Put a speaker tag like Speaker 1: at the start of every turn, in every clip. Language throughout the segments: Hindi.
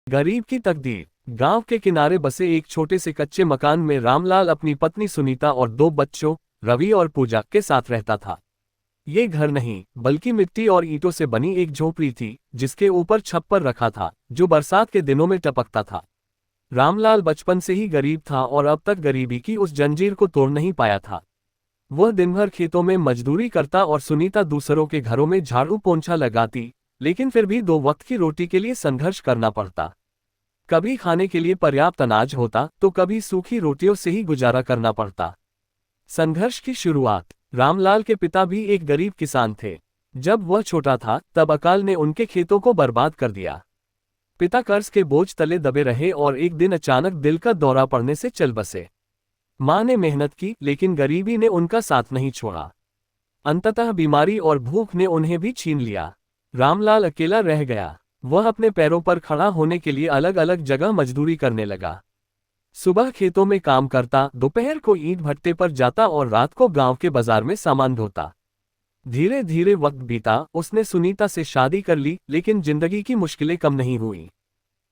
Speaker 1: गरीब की तकदीर। गांव के किनारे बसे एक छोटे से कच्चे मकान में रामलाल अपनी पत्नी सुनीता और दो बच्चों रवि और पूजा के साथ रहता था। ये घर नहीं बल्कि मिट्टी और ईंटों से बनी एक झोपड़ी थी जिसके ऊपर छप्पर रखा था जो बरसात के दिनों में टपकता था। रामलाल बचपन से ही गरीब था और अब तक गरीबी की उस जंजीर को तोड़ नहीं पाया था। वह दिन भर खेतों में मजदूरी करता और सुनीता दूसरों के घरों में झाड़ू पोंछा लगाती, लेकिन फिर भी दो वक्त की रोटी के लिए संघर्ष करना पड़ता। कभी खाने के लिए पर्याप्त अनाज होता तो कभी सूखी रोटियों से ही गुजारा करना पड़ता। संघर्ष की शुरुआत। रामलाल के पिता भी एक गरीब किसान थे। जब वह छोटा था तब अकाल ने उनके खेतों को बर्बाद कर दिया। पिता कर्ज के बोझ तले दबे रहे और एक दिन अचानक दिल का दौरा पड़ने से चल बसे। मां ने मेहनत की लेकिन गरीबी ने उनका साथ नहीं छोड़ा। अंततः बीमारी और भूख ने उन्हें भी छीन लिया। रामलाल अकेला रह गया। वह अपने पैरों पर खड़ा होने के लिए अलग अलग जगह मजदूरी करने लगा। सुबह खेतों में काम करता, दोपहर को ईंट भट्टे पर जाता और रात को गांव के बाजार में सामान ढोता। धीरे धीरे वक्त बीता। उसने सुनीता से शादी कर ली, लेकिन जिंदगी की मुश्किलें कम नहीं हुई।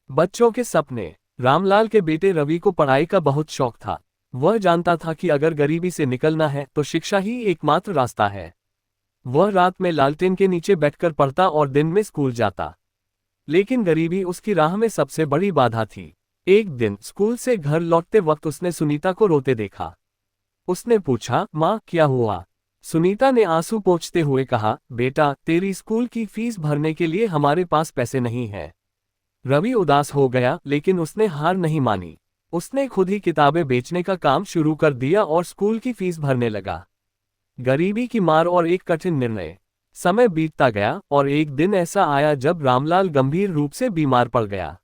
Speaker 1: बच्चों के सपने। रामलाल के बेटे रवि को पढ़ाई का बहुत शौक था। वह जानता था कि अगर गरीबी से निकलना है तो शिक्षा ही एकमात्र रास्ता है। वह रात में लालटेन के नीचे बैठकर पढ़ता और दिन में स्कूल जाता। लेकिन गरीबी उसकी राह में सबसे बड़ी बाधा थी। एक दिन स्कूल से घर लौटते वक्त उसने सुनीता को रोते देखा। उसने पूछा, माँ क्या हुआ? सुनीता ने आंसू पोंछते हुए कहा, बेटा तेरी स्कूल की फीस भरने के लिए हमारे पास पैसे नहीं है। रवि उदास हो गया, लेकिन उसने हार नहीं मानी। उसने खुद ही किताबें बेचने का काम शुरू कर दिया और स्कूल की फीस भरने लगा। गरीबी की मार और एक कठिन निर्णय। समय बीतता गया और एक दिन ऐसा आया जब रामलाल गंभीर रूप से बीमार पड़ गया।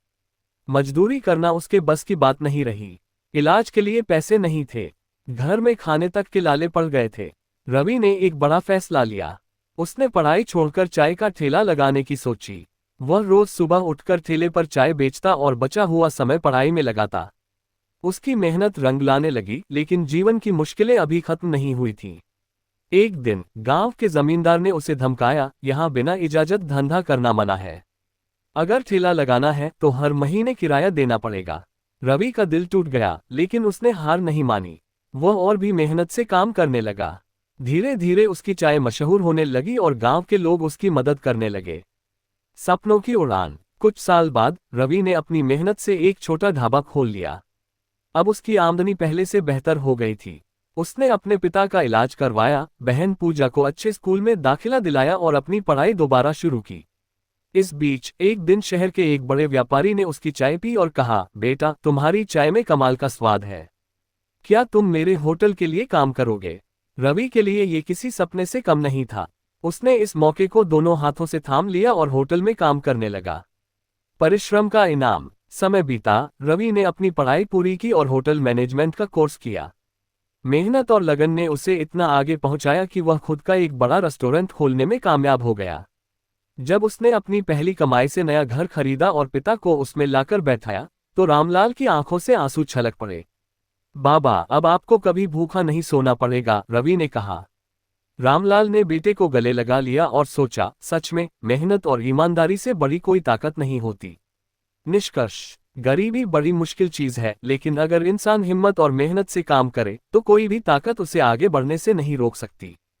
Speaker 1: मजदूरी करना उसके बस की बात नहीं रही। इलाज के लिए पैसे नहीं थे। घर में खाने तक के लाले पड़ गए थे। रवि ने एक बड़ा फैसला लिया। उसने पढ़ाई छोड़कर चाय का ठेला लगाने की सोची। वह रोज सुबह उठकर ठेले पर चाय बेचता और बचा हुआ समय पढ़ाई में लगाता। उसकी मेहनत रंग लाने लगी, लेकिन जीवन की मुश्किलें अभी खत्म नहीं हुई थीं। एक दिन गांव के जमींदार ने उसे धमकाया, यहां बिना इजाजत धंधा करना मना है। अगर ठेला लगाना है तो हर महीने किराया देना पड़ेगा। रवि का दिल टूट गया, लेकिन उसने हार नहीं मानी। वह और भी मेहनत से काम करने लगा। धीरे धीरे उसकी चाय मशहूर होने लगी और गांव के लोग उसकी मदद करने लगे। सपनों की उड़ान। कुछ साल बाद रवि ने अपनी मेहनत से एक छोटा ढाबा खोल लिया। अब उसकी आमदनी पहले से बेहतर हो गई थी। उसने अपने पिता का इलाज करवाया, बहन पूजा को अच्छे स्कूल में दाखिला दिलाया और अपनी पढ़ाई दोबारा शुरू की। इस बीच एक दिन शहर के एक बड़े व्यापारी ने उसकी चाय पी और कहा, बेटा तुम्हारी चाय में कमाल का स्वाद है। क्या तुम मेरे होटल के लिए काम करोगे? रवि के लिए ये किसी सपने से कम नहीं था। उसने इस मौके को दोनों हाथों से थाम लिया और होटल में काम करने लगा। परिश्रम का इनाम। समय बीता। रवि ने अपनी पढ़ाई पूरी की और होटल मैनेजमेंट का कोर्स किया। मेहनत और लगन ने उसे इतना आगे पहुंचाया कि वह खुद का एक बड़ा रेस्टोरेंट खोलने में कामयाब हो गया। जब उसने अपनी पहली कमाई से नया घर खरीदा और पिता को उसमें लाकर बैठाया, तो रामलाल की आंखों से आंसू छलक पड़े। बाबा अब आपको कभी भूखा नहीं सोना पड़ेगा, रवि ने कहा। रामलाल ने बेटे को गले लगा लिया और सोचा, सच में मेहनत और ईमानदारी से बड़ी कोई ताकत नहीं होती। निष्कर्ष। गरीबी बड़ी मुश्किल चीज है, लेकिन अगर इंसान हिम्मत और मेहनत से काम करे तो कोई भी ताकत उसे आगे बढ़ने से नहीं रोक सकती।